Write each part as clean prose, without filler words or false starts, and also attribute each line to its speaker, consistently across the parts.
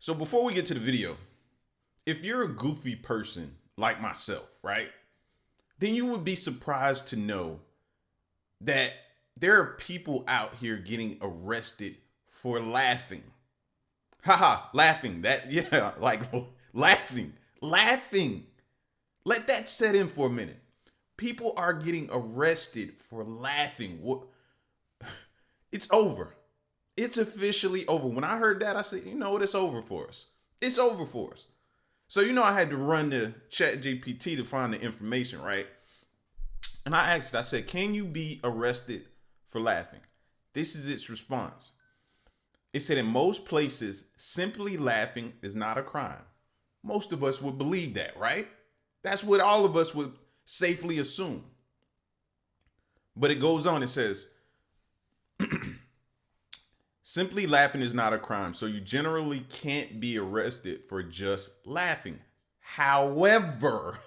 Speaker 1: So before we get to the video, if you're a goofy person like myself, right, then you would be surprised to know that there are people out here getting arrested for laughing. Haha, laughing. Laughing. Let that set in for a minute. People are getting arrested for laughing. It's over. It's officially over. When I heard that, I said, you know what? It's over for us. It's over for us. So, I had to run the ChatGPT to find the information, right? And I asked, I said, can you be arrested for laughing? This is its response. It said, in most places, simply laughing is not a crime. Most of us would believe that, right? That's what all of us would safely assume. But it goes on, it says, simply laughing is not a crime, so you generally can't be arrested for just laughing. However,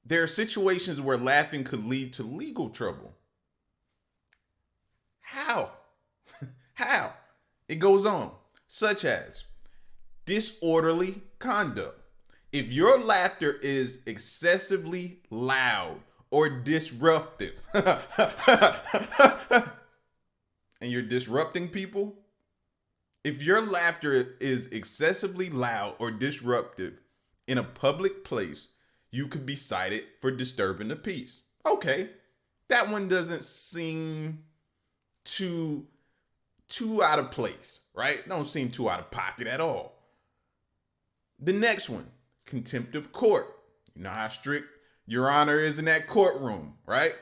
Speaker 1: there are situations where laughing could lead to legal trouble. How? It goes on, such as disorderly conduct. If your laughter is excessively loud or disruptive, and you're disrupting people, if your laughter is excessively loud or disruptive in a public place, you could be cited for disturbing the peace. Okay, that one doesn't seem too out of place, right? Don't seem too out of pocket at all. The next one, contempt of court. You know how strict Your Honor is in that courtroom, right?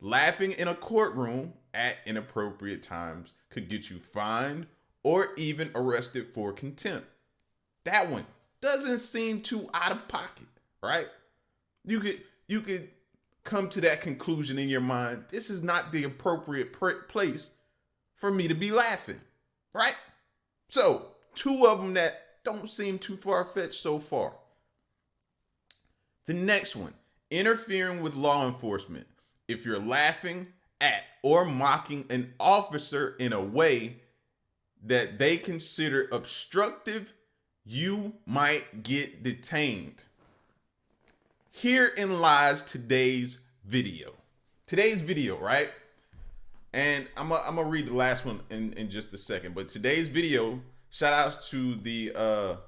Speaker 1: Laughing in a courtroom at inappropriate times could get you fined or even arrested for contempt. That one doesn't seem too out of pocket, right? You could come to that conclusion in your mind. This is not the appropriate place for me to be laughing, right? So, two of them that don't seem too far-fetched so far. The next one, interfering with law enforcement. If you're laughing at or mocking an officer in a way that they consider obstructive, you might get detained. Herein lies today's video. Right? And I'm gonna read the last one in just a second. But today's video, shout outs to the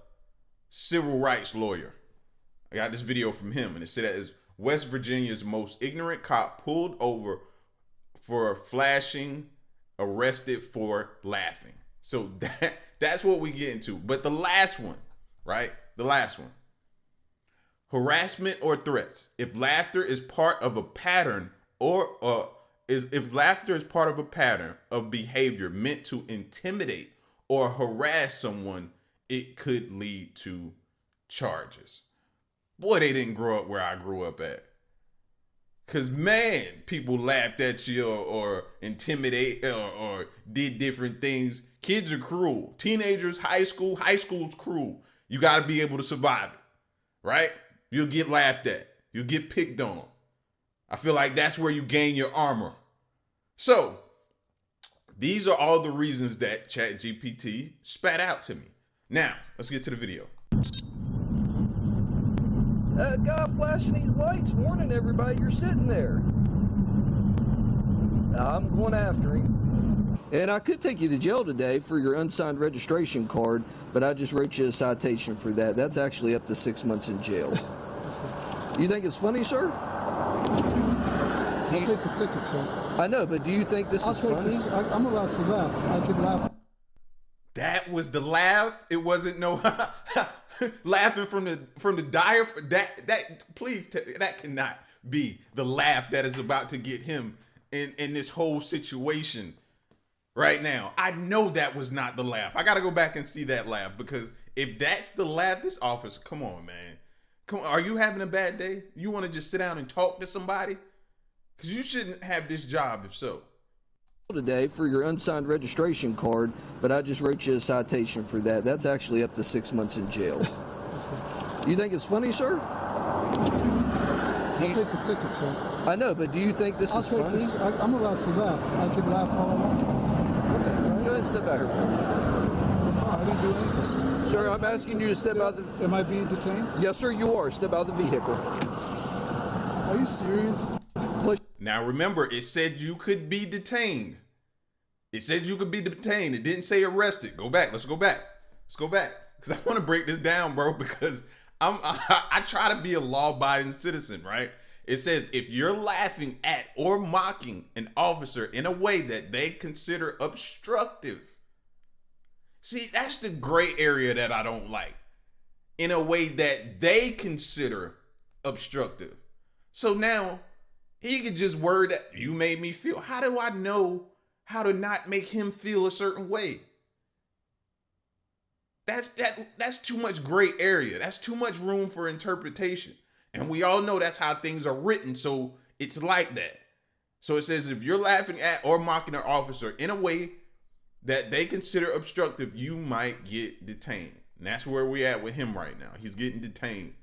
Speaker 1: civil rights lawyer. I got this video from him, and it said that is West Virginia's most ignorant cop pulled over for flashing, arrested for laughing. So that's what we get into. But the last one, right? The last one. Harassment or threats. If laughter is part of a pattern if laughter is part of a pattern of behavior meant to intimidate or harass someone, it could lead to charges. Boy, they didn't grow up where I grew up at. Cause man, people laughed at you or intimidate or did different things. Kids are cruel. Teenagers, high school's cruel. You gotta be able to survive it, right? You'll get laughed at. You'll get picked on. I feel like that's where you gain your armor. So, these are all the reasons that ChatGPT spat out to me. Now, let's get to the video.
Speaker 2: That guy flashing these lights, warning everybody you're sitting there. I'm going after him. And I could take you to jail today for your unsigned registration card, but I just wrote you a citation for that. That's actually up to 6 months in jail. You think it's funny, sir?
Speaker 3: I'll take the ticket, sir.
Speaker 2: I know, but do you think this is funny?
Speaker 3: I'm allowed to laugh. I can laugh.
Speaker 1: That was the laugh. It wasn't no laughing from the diaphragm. That cannot be the laugh that is about to get him in this whole situation right now. I know that was not the laugh. I got to go back and see that laugh, because if that's the laugh, this officer, come on, man. Come on, are you having a bad day? You want to just sit down and talk to somebody? Because you shouldn't have this job if so.
Speaker 2: Today for your unsigned registration card, but I just wrote you a citation for that. That's actually up to 6 months in jail. You think it's funny, sir?
Speaker 3: I'll take the ticket, sir.
Speaker 2: I know, but do you think this is funny?
Speaker 3: I'm allowed to laugh. I can laugh all I want.
Speaker 2: Okay, go ahead and step out here for me.
Speaker 3: I didn't do anything.
Speaker 2: Sir, I'm asking you to step out the...
Speaker 3: Am I being detained?
Speaker 2: Yes, sir, you are. Step out of the vehicle.
Speaker 3: Are you serious?
Speaker 1: Now remember, it said you could be detained. It said you could be detained. It didn't say arrested. Go back. Let's go back. Let's go back. Because I want to break this down, bro, because I try to be a law-abiding citizen, right? It says if you're laughing at or mocking an officer in a way that they consider obstructive. See, that's the gray area that I don't like. In a way that they consider obstructive. So now he could just word that you made me feel. How do I know how to not make him feel a certain way? That's too much gray area. That's too much room for interpretation. And we all know that's how things are written, so it's like that. So it says if you're laughing at or mocking an officer in a way that they consider obstructive, you might get detained. And that's where we're at with him right now. He's getting detained.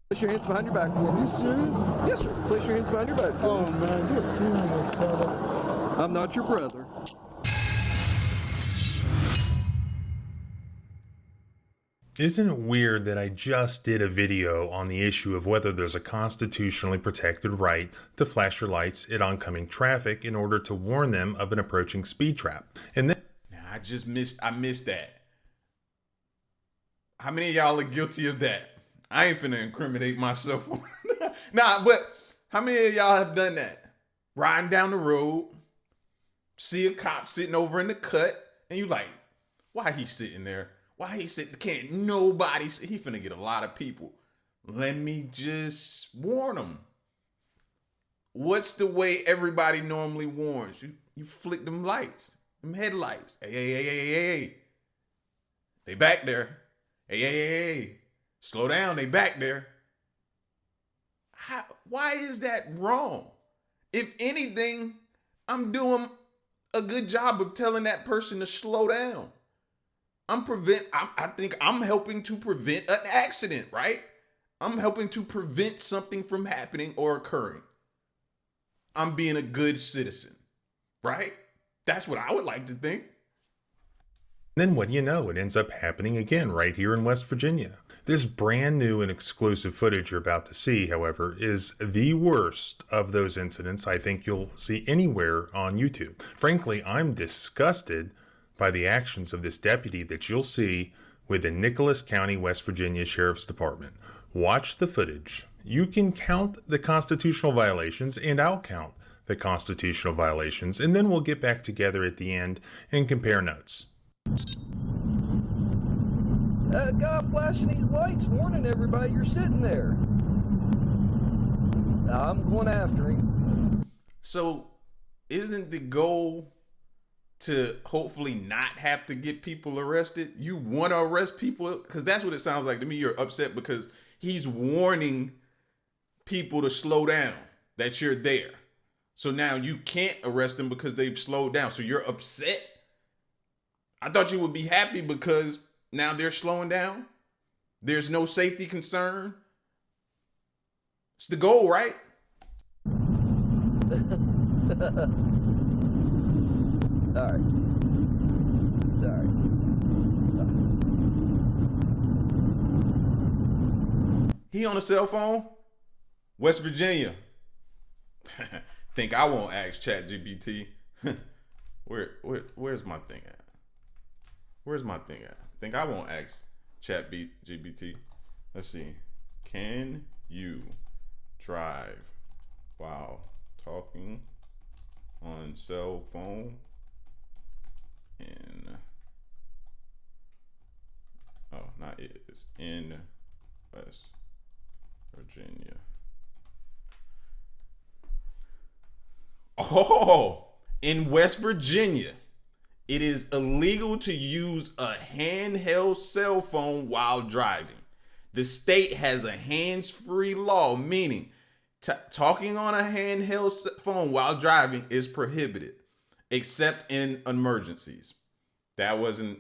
Speaker 2: Place your hands behind your back for
Speaker 3: Are
Speaker 2: me.
Speaker 3: you serious?
Speaker 2: Yes, sir. Place your hands behind your back for
Speaker 3: Oh,
Speaker 2: me.
Speaker 3: man, you're serious, brother.
Speaker 2: I'm not your brother.
Speaker 4: Isn't it weird that I just did a video on the issue of whether there's a constitutionally protected right to flash your lights at oncoming traffic in order to warn them of an approaching speed trap? And then
Speaker 1: Now I missed that. How many of y'all are guilty of that? I ain't finna incriminate myself. Nah, but how many of y'all have done that? Riding down the road, see a cop sitting over in the cut, and you like, why he sitting there? Why he sitting? Can't nobody see? He finna get a lot of people. Let me just warn him. What's the way everybody normally warns? You flick them lights, them headlights. Hey. They back there. Hey. Slow down, they back there. Why is that wrong? If anything, I'm doing a good job of telling that person to slow down. I think I'm helping to prevent an accident, right? I'm helping to prevent something from happening or occurring. I'm being a good citizen, right? That's what I would like to think.
Speaker 4: what do you know? It ends up happening again right here in West Virginia. This brand new and exclusive footage you're about to see, however, is the worst of those incidents I think you'll see anywhere on YouTube. Frankly, I'm disgusted by the actions of this deputy that you'll see with the Nicholas County, West Virginia Sheriff's Department. Watch the footage. You can count the constitutional violations, and I'll count the constitutional violations, and then we'll get back together at the end and compare notes.
Speaker 2: That guy flashing these lights, warning everybody you're sitting there. I'm going after him.
Speaker 1: So isn't the goal to hopefully not have to get people arrested? You want to arrest people? Because that's what it sounds like to me. You're upset because he's warning people to slow down, that you're there. So now you can't arrest them because they've slowed down. So you're upset? I thought you would be happy because now they're slowing down. There's no safety concern. It's the goal, right?
Speaker 2: All right.
Speaker 1: He on a cell phone? West Virginia. Think I won't ask ChatGPT. Where's my thing at? Where's my thing at? Think I won't ask ChatGPT. Let's see. Can you drive while talking on cell phone it's in West Virginia. Oh, in West Virginia, it is illegal to use a handheld cell phone while driving. The state has a hands-free law, meaning talking on a handheld phone while driving is prohibited, except in emergencies. That wasn't,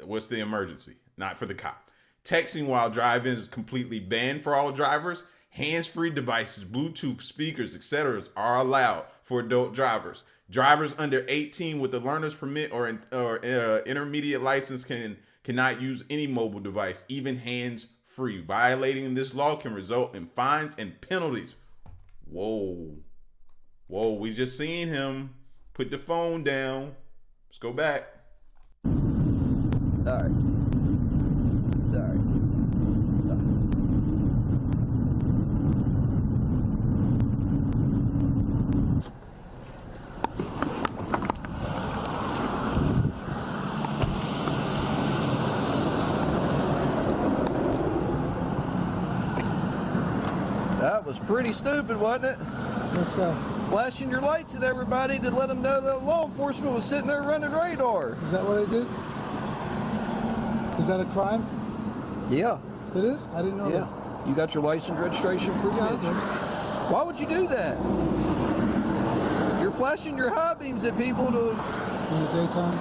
Speaker 1: what's the emergency? Not for the cop. Texting while driving is completely banned for all drivers. Hands-free devices, Bluetooth speakers, etc. are allowed for adult drivers. Drivers under 18 with a learner's permit or intermediate license cannot use any mobile device, even hands-free. Violating this law can result in fines and penalties. Whoa. Whoa, we just seen him put the phone down. Let's go back.
Speaker 2: All right. That was pretty stupid, wasn't it?
Speaker 3: What's that?
Speaker 2: Flashing your lights at everybody to let them know that law enforcement was sitting there running radar.
Speaker 3: Is that what I did? Is that a crime?
Speaker 2: Yeah.
Speaker 3: It is? I didn't know
Speaker 2: Yeah. You got your license, registration, proof?
Speaker 3: Yeah, I did.
Speaker 2: Why would you do that? You're flashing your high beams at people to...
Speaker 3: In the daytime?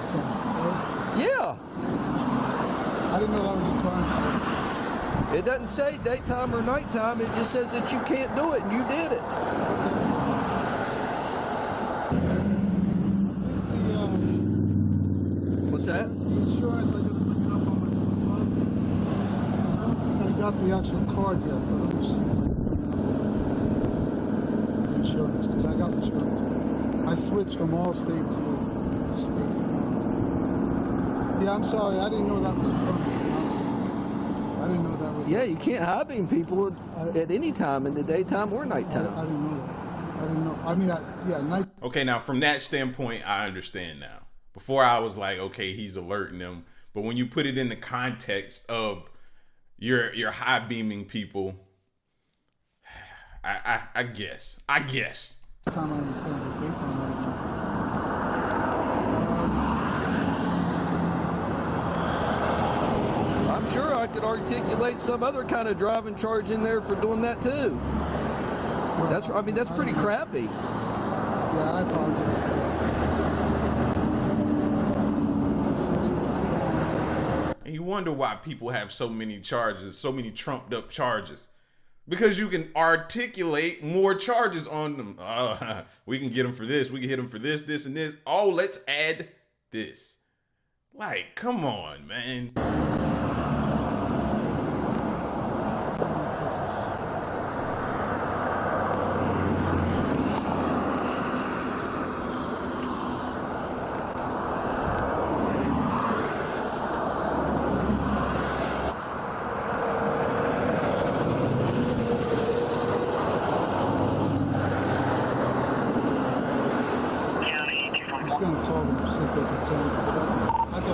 Speaker 2: Yeah.
Speaker 3: I didn't know that was a crime.
Speaker 2: It doesn't say daytime or nighttime. It just says that you can't do it, and you did it. What's that?
Speaker 3: The insurance, I gotta look it up on my phone. I don't think I got the actual card yet, but let me see if I the insurance, because I got insurance. I switched from Allstate to State Farm. Yeah, I'm sorry, I didn't know that was a crime. I didn't know that was.
Speaker 2: Yeah, you can't high beam people at any time in the daytime or nighttime.
Speaker 3: I didn't know that. I didn't know. I mean, night.
Speaker 1: Okay, now from that standpoint, I understand now. Before I was like, okay, he's alerting them. But when you put it in the context of you're high beaming people, I guess.
Speaker 3: Time I understand, but daytime I don't know.
Speaker 2: I'm sure I could articulate some other kind of driving charge in there for doing that too. That's pretty crappy.
Speaker 3: Yeah, I apologize.
Speaker 1: And you wonder why people have so many charges, so many trumped up charges. Because you can articulate more charges on them. We can get them for this. We can hit them for this, this, and this. Oh, let's add this. Like, come on, man.
Speaker 3: I'm just gonna call them since they can send me because I gotta go.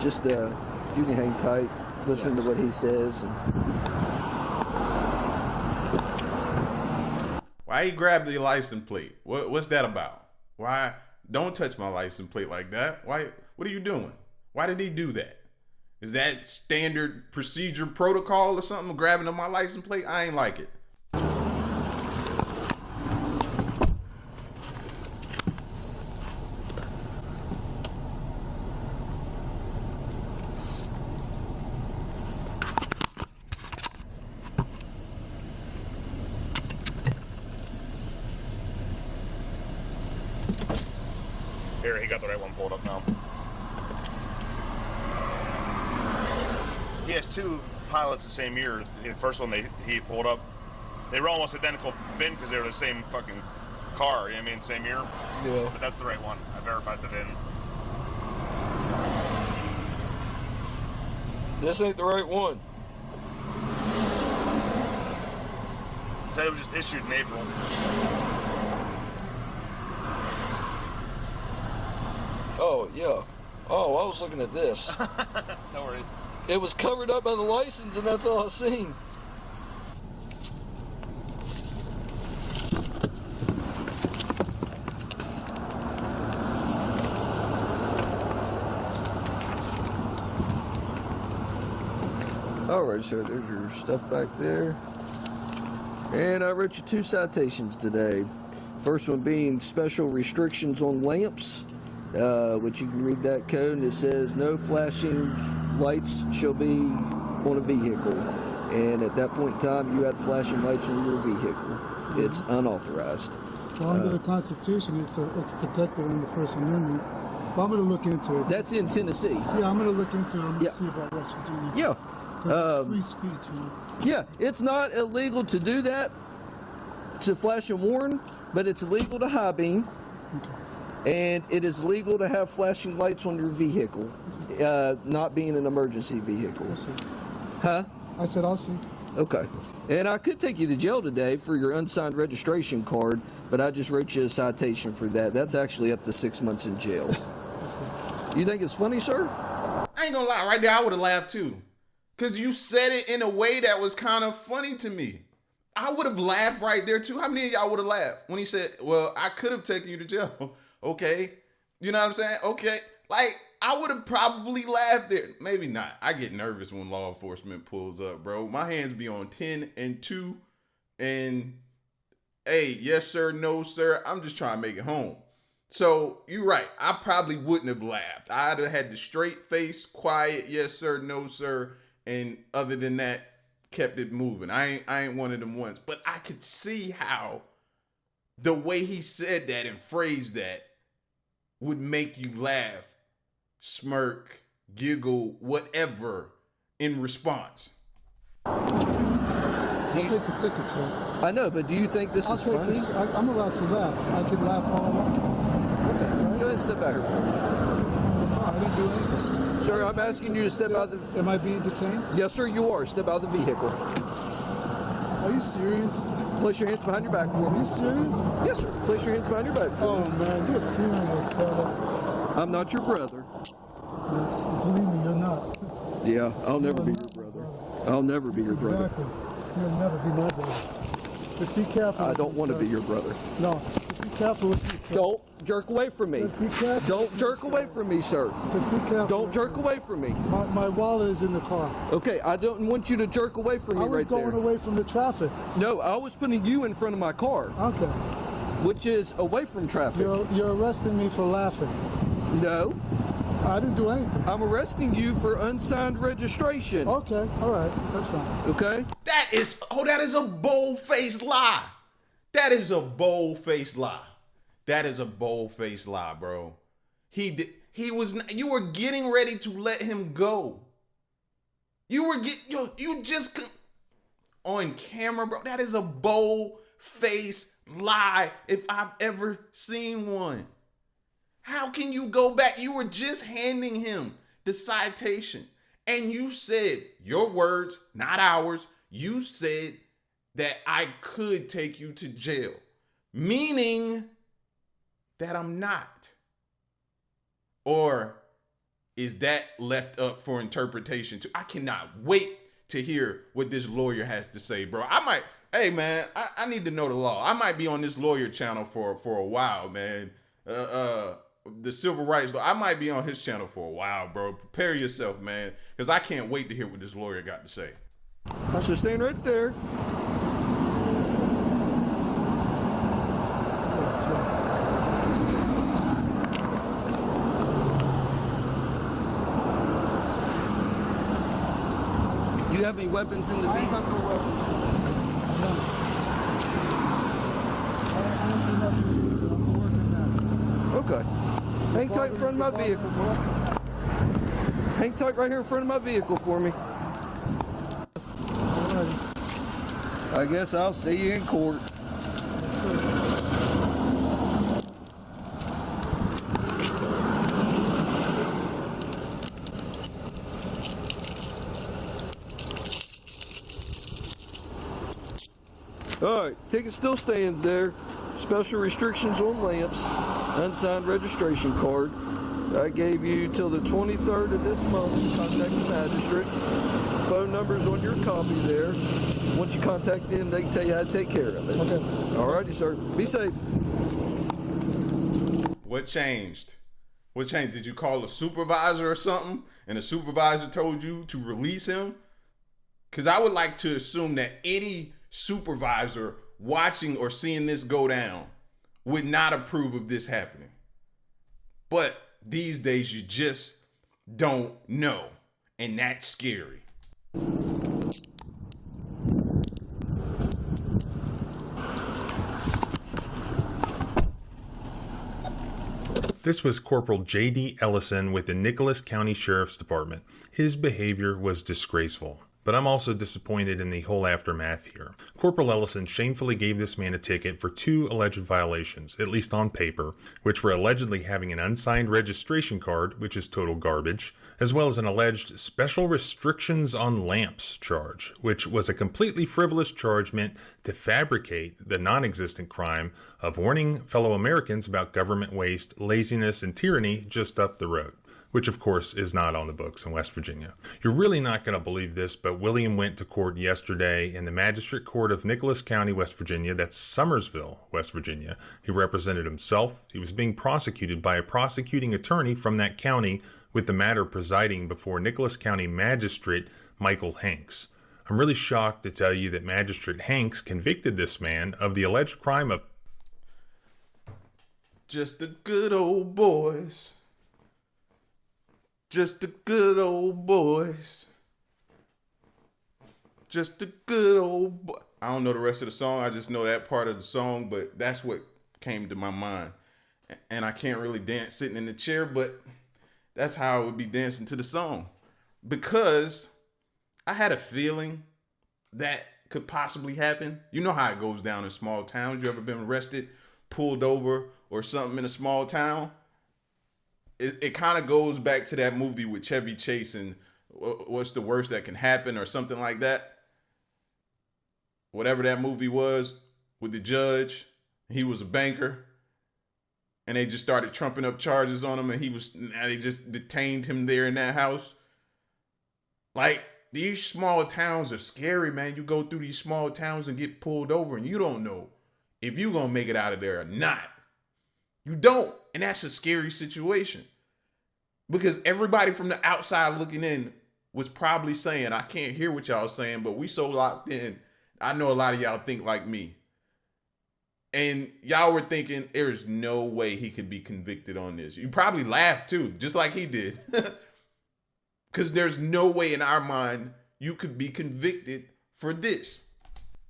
Speaker 2: Just you can hang tight, listen to what he says.
Speaker 1: Why he grabbed the license plate? What's that about? Why? Don't touch my license plate like that. Why? What are you doing? Why did he do that? Is that standard procedure protocol or something? Grabbing on my license plate? I ain't like it.
Speaker 5: Here, he got the right one pulled up now. He has two pilots the same year. The first one he pulled up, they were almost identical VIN because they were the same fucking car. You know what I mean? Same year.
Speaker 2: Yeah.
Speaker 5: But that's the right one. I verified the VIN.
Speaker 2: This ain't the right one.
Speaker 5: Said it was just issued in April.
Speaker 2: Oh, yeah. Oh, I was looking at this.
Speaker 5: No worries.
Speaker 2: It was covered up by the license, and that's all I seen. All right, so there's your stuff back there. And I wrote you 2 citations today. First one being special restrictions on lamps. which you can read that code, and it says no flashing lights shall be on a vehicle. And at that point in time, you had flashing lights on your vehicle. It's unauthorized.
Speaker 3: Well, under the Constitution, it's protected under the First Amendment. But I'm going to look into it.
Speaker 2: That's in Tennessee.
Speaker 3: Yeah, I'm going to look into it. I'm going
Speaker 2: Yeah.
Speaker 3: to see about West Virginia.
Speaker 2: Yeah.
Speaker 3: 'Cause it's free speech, you know.
Speaker 2: Yeah, it's not illegal to do that, to flash and warn, but it's illegal to high beam, and it is legal to have flashing lights on your vehicle, not being an emergency vehicle.
Speaker 3: I'll see.
Speaker 2: Huh?
Speaker 3: I said, I'll see.
Speaker 2: Okay. And I could take you to jail today for your unsigned registration card, but I just wrote you a citation for that. That's actually up to 6 months in jail. You think it's funny, sir?
Speaker 1: I ain't gonna lie, right there I would have laughed too. Cause you said it in a way that was kind of funny to me. I would have laughed right there too. How many of y'all would have laughed when he said, well, I could have taken you to jail. Okay. You know what I'm saying? Okay. Like, I would have probably laughed there. Maybe not. I get nervous when law enforcement pulls up, bro. My hands be on 10 and 2. And, hey, yes, sir, no, sir. I'm just trying to make it home. So, you're right. I probably wouldn't have laughed. I'd have had the straight face, quiet, yes, sir, no, sir. And other than that, kept it moving. I ain't one of them ones. But I could see how the way he said that and phrased that would make you laugh, smirk, giggle, whatever in response.
Speaker 3: I'll take the ticket, sir.
Speaker 2: I know, but do you think this
Speaker 3: I'll
Speaker 2: is
Speaker 3: take
Speaker 2: funny?
Speaker 3: this. I'm allowed to laugh. I can laugh all I want.
Speaker 2: Okay. Go ahead and step out here for me.
Speaker 3: I didn't do anything.
Speaker 2: Sir, I'm asking you to step out the...
Speaker 3: Am I being detained?
Speaker 2: Yes, sir, you are. Step out of the vehicle.
Speaker 3: Are you serious?
Speaker 2: Place your hands behind your back for
Speaker 3: Are
Speaker 2: me.
Speaker 3: you serious?
Speaker 2: Yes, sir. Place your hands behind your back for
Speaker 3: Oh,
Speaker 2: me.
Speaker 3: man, you're serious, brother.
Speaker 2: I'm not your brother.
Speaker 3: Believe me, you're not.
Speaker 2: Yeah, I'll never be your brother. I'll never be your brother.
Speaker 3: Exactly. You'll never be my brother. Just be careful.
Speaker 2: I don't want to be your brother.
Speaker 3: No, just be careful with me, sir.
Speaker 2: Don't jerk away from me.
Speaker 3: Just be careful.
Speaker 2: Don't jerk away from me, sir.
Speaker 3: Just be careful.
Speaker 2: Don't jerk away from me.
Speaker 3: My wallet is in the car.
Speaker 2: Okay, I don't want you to jerk away from me
Speaker 3: I was
Speaker 2: right
Speaker 3: going
Speaker 2: there.
Speaker 3: away from the traffic.
Speaker 2: No, I was putting you in front of my car,
Speaker 3: Okay.
Speaker 2: which is away from traffic.
Speaker 3: You're arresting me for laughing.
Speaker 2: No,
Speaker 3: I didn't do anything.
Speaker 2: I'm arresting you for unsigned registration.
Speaker 3: Okay, all right, that's fine.
Speaker 2: Okay?
Speaker 1: That is a bold-faced lie. That is a bold-faced lie. That is a bold-faced lie, bro. You were getting ready to let him go. You just on camera, bro. That is a bold-faced lie if I've ever seen one. How can you go back? You were just handing him the citation. And you said, your words, not ours, you said that I could take you to jail. Meaning that I'm not. Or is that left up for interpretation too? I cannot wait to hear what this lawyer has to say, bro. Hey man, I need to know the law. I might be on this lawyer channel for a while, man. The civil rights law. I might be on his channel for a while, bro. Prepare yourself, man, because I can't wait to hear what this lawyer got to say.
Speaker 2: So stand right there. Do you have any weapons in the vehicle? Okay. Hang tight in front of my vehicle for me. Hang tight right here in front of my vehicle for me. I guess I'll see you in court. All right, ticket still stands there. Special restrictions on lamps. Unsigned registration card. I gave you till the 23rd of this month to contact the magistrate. Phone number's on your copy there. Once you contact them, they can tell you how to take care of it.
Speaker 3: Okay.
Speaker 2: All righty, sir. Be safe.
Speaker 1: What changed? What changed? Did you call a supervisor or something and the supervisor told you to release him? Because I would like to assume that any supervisor watching or seeing this go down would not approve of this happening. But these days you just don't know. And that's scary.
Speaker 4: This was Corporal J.D. Ellison with the Nicholas County Sheriff's Department. His behavior was disgraceful. But I'm also disappointed in the whole aftermath here. Corporal Ellison shamefully gave this man a ticket for 2 alleged violations, at least on paper, which were allegedly having an unsigned registration card, which is total garbage, as well as an alleged special restrictions on lamps charge, which was a completely frivolous charge meant to fabricate the non-existent crime of warning fellow Americans about government waste, laziness, and tyranny just up the road, which of course is not on the books in West Virginia. You're really not going to believe this, but William went to court yesterday in the Magistrate Court of Nicholas County, West Virginia. That's Summersville, West Virginia. He represented himself. He was being prosecuted by a prosecuting attorney from that county, with the matter presiding before Nicholas County Magistrate Michael Hanks. I'm really shocked to tell you that Magistrate Hanks convicted this man of the alleged crime of
Speaker 1: just the good old boys. Just the good old boys. Just the good old boy. I don't know the rest of the song. I just know that part of the song, but that's what came to my mind. And I can't really dance sitting in the chair, but that's how I would be dancing to the song. Because I had a feeling that could possibly happen. You know how it goes down in small towns. You ever been arrested, pulled over, or something in a small town? It kind of goes back to that movie with Chevy Chase and What's the Worst That Can Happen or something like that. Whatever that movie was with the judge, he was a banker. And they just started trumping up charges on him, and they just detained him there in that house. Like, these small towns are scary, man. You go through these small towns and get pulled over, and you don't know if you're going to make it out of there or not. You don't. And that's a scary situation. Because everybody from the outside looking in was probably saying, I can't hear what y'all saying, but we so locked in. I know a lot of y'all think like me. And y'all were thinking, there's no way he could be convicted on this. You probably laughed too, just like he did. Because there's no way in our mind you could be convicted for this.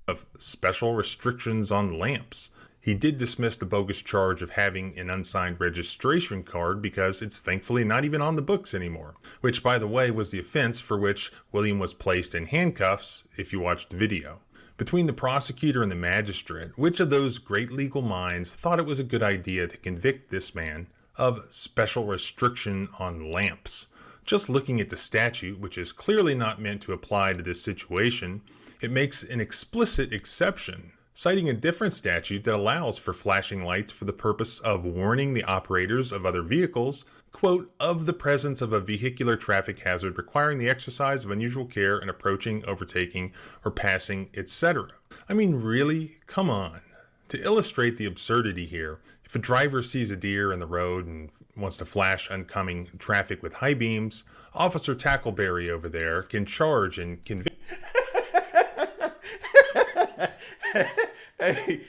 Speaker 4: Of special restrictions on lamps. He did dismiss the bogus charge of having an unsigned registration card because it's thankfully not even on the books anymore, which, by the way, was the offense for which William was placed in handcuffs if you watched the video. Between the prosecutor and the magistrate, which of those great legal minds thought it was a good idea to convict this man of special restriction on lamps? Just looking at the statute, which is clearly not meant to apply to this situation, it makes an explicit exception, citing a different statute that allows for flashing lights for the purpose of warning the operators of other vehicles, quote, of the presence of a vehicular traffic hazard requiring the exercise of unusual care in approaching, overtaking, or passing, etc. I mean, really? Come on. To illustrate the absurdity here, if a driver sees a deer in the road and wants to flash oncoming traffic with high beams, Officer Tackleberry over there can charge and convict.
Speaker 1: Hey.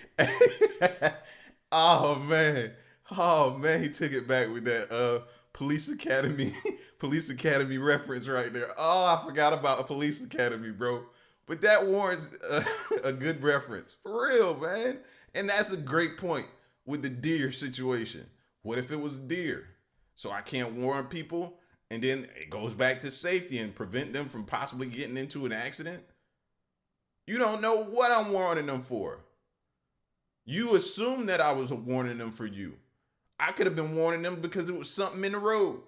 Speaker 1: Oh man, he took it back with that Police Academy reference right there. Oh, I forgot about Police Academy, bro. But that warrants a good reference. For real, man. And that's a great point with the deer situation. What if it was deer? So I can't warn people, and then it goes back to safety and prevent them from possibly getting into an accident? You don't know what I'm warning them for. You assume that I was warning them for you. I could have been warning them because it was something in the road.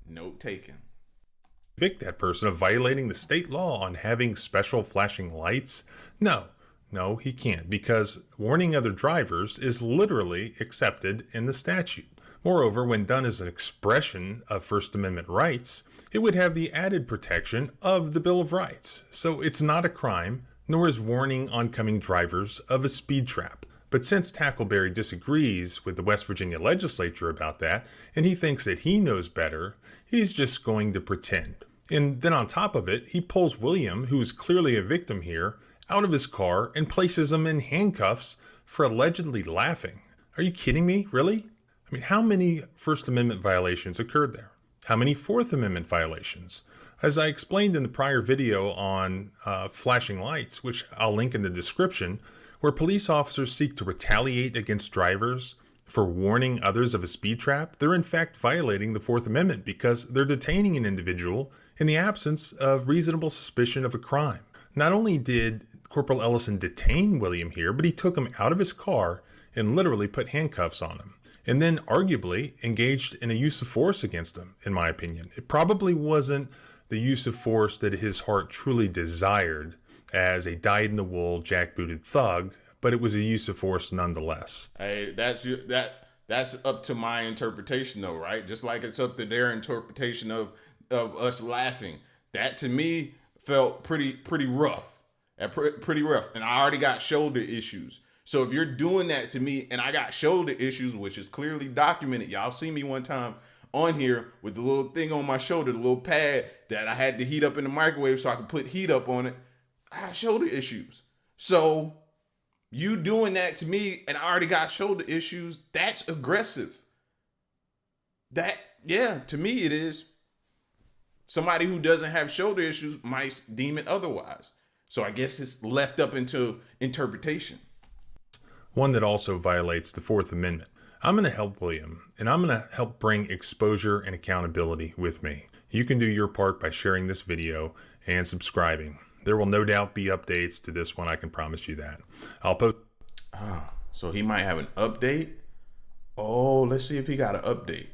Speaker 1: Note taken.
Speaker 4: Convict that person of violating the state law on having special flashing lights? No, he can't, because warning other drivers is literally accepted in the statute. Moreover, when done as an expression of First Amendment rights, it would have the added protection of the Bill of Rights. So it's not a crime, nor is warning oncoming drivers of a speed trap. But since Tackleberry disagrees with the West Virginia legislature about that, and he thinks that he knows better, he's just going to pretend. And then on top of it, he pulls William, who is clearly a victim here, out of his car and places him in handcuffs for allegedly laughing. Are you kidding me? Really? I mean, how many First Amendment violations occurred there? How many Fourth Amendment violations? As I explained in the prior video on flashing lights, which I'll link in the description, where police officers seek to retaliate against drivers for warning others of a speed trap, they're in fact violating the Fourth Amendment because they're detaining an individual in the absence of reasonable suspicion of a crime. Not only did Corporal Ellison detain William here, but he took him out of his car and literally put handcuffs on him, and then arguably engaged in a use of force against him, in my opinion. It probably wasn't the use of force that his heart truly desired as a dyed-in-the-wool, jackbooted thug, but it was a use of force nonetheless.
Speaker 1: Hey, that's up to my interpretation, though, right? Just like it's up to their interpretation of us laughing. That to me felt pretty rough, pretty rough. And I already got shoulder issues. So if you're doing that to me, and I got shoulder issues, which is clearly documented, y'all see me one time on here with the little thing on my shoulder, the little pad that I had to heat up in the microwave so I could put heat up on it. I have shoulder issues. So you doing that to me and I already got shoulder issues, that's aggressive. Yeah, to me it is. Somebody who doesn't have shoulder issues might deem it otherwise. So I guess it's left up into interpretation.
Speaker 4: One that also violates the Fourth Amendment. I'm going to help William, and I'm going to help bring exposure and accountability with me. You can do your part by sharing this video and subscribing. There will no doubt be updates to this one, I can promise you that. I'll post.
Speaker 1: So he might have an update? Oh, let's see if he got an update.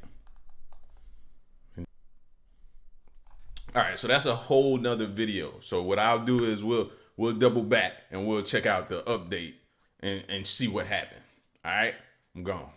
Speaker 1: All right, so that's a whole nother video. So what I'll do is we'll double back and we'll check out the update and see what happened. All right, I'm gone.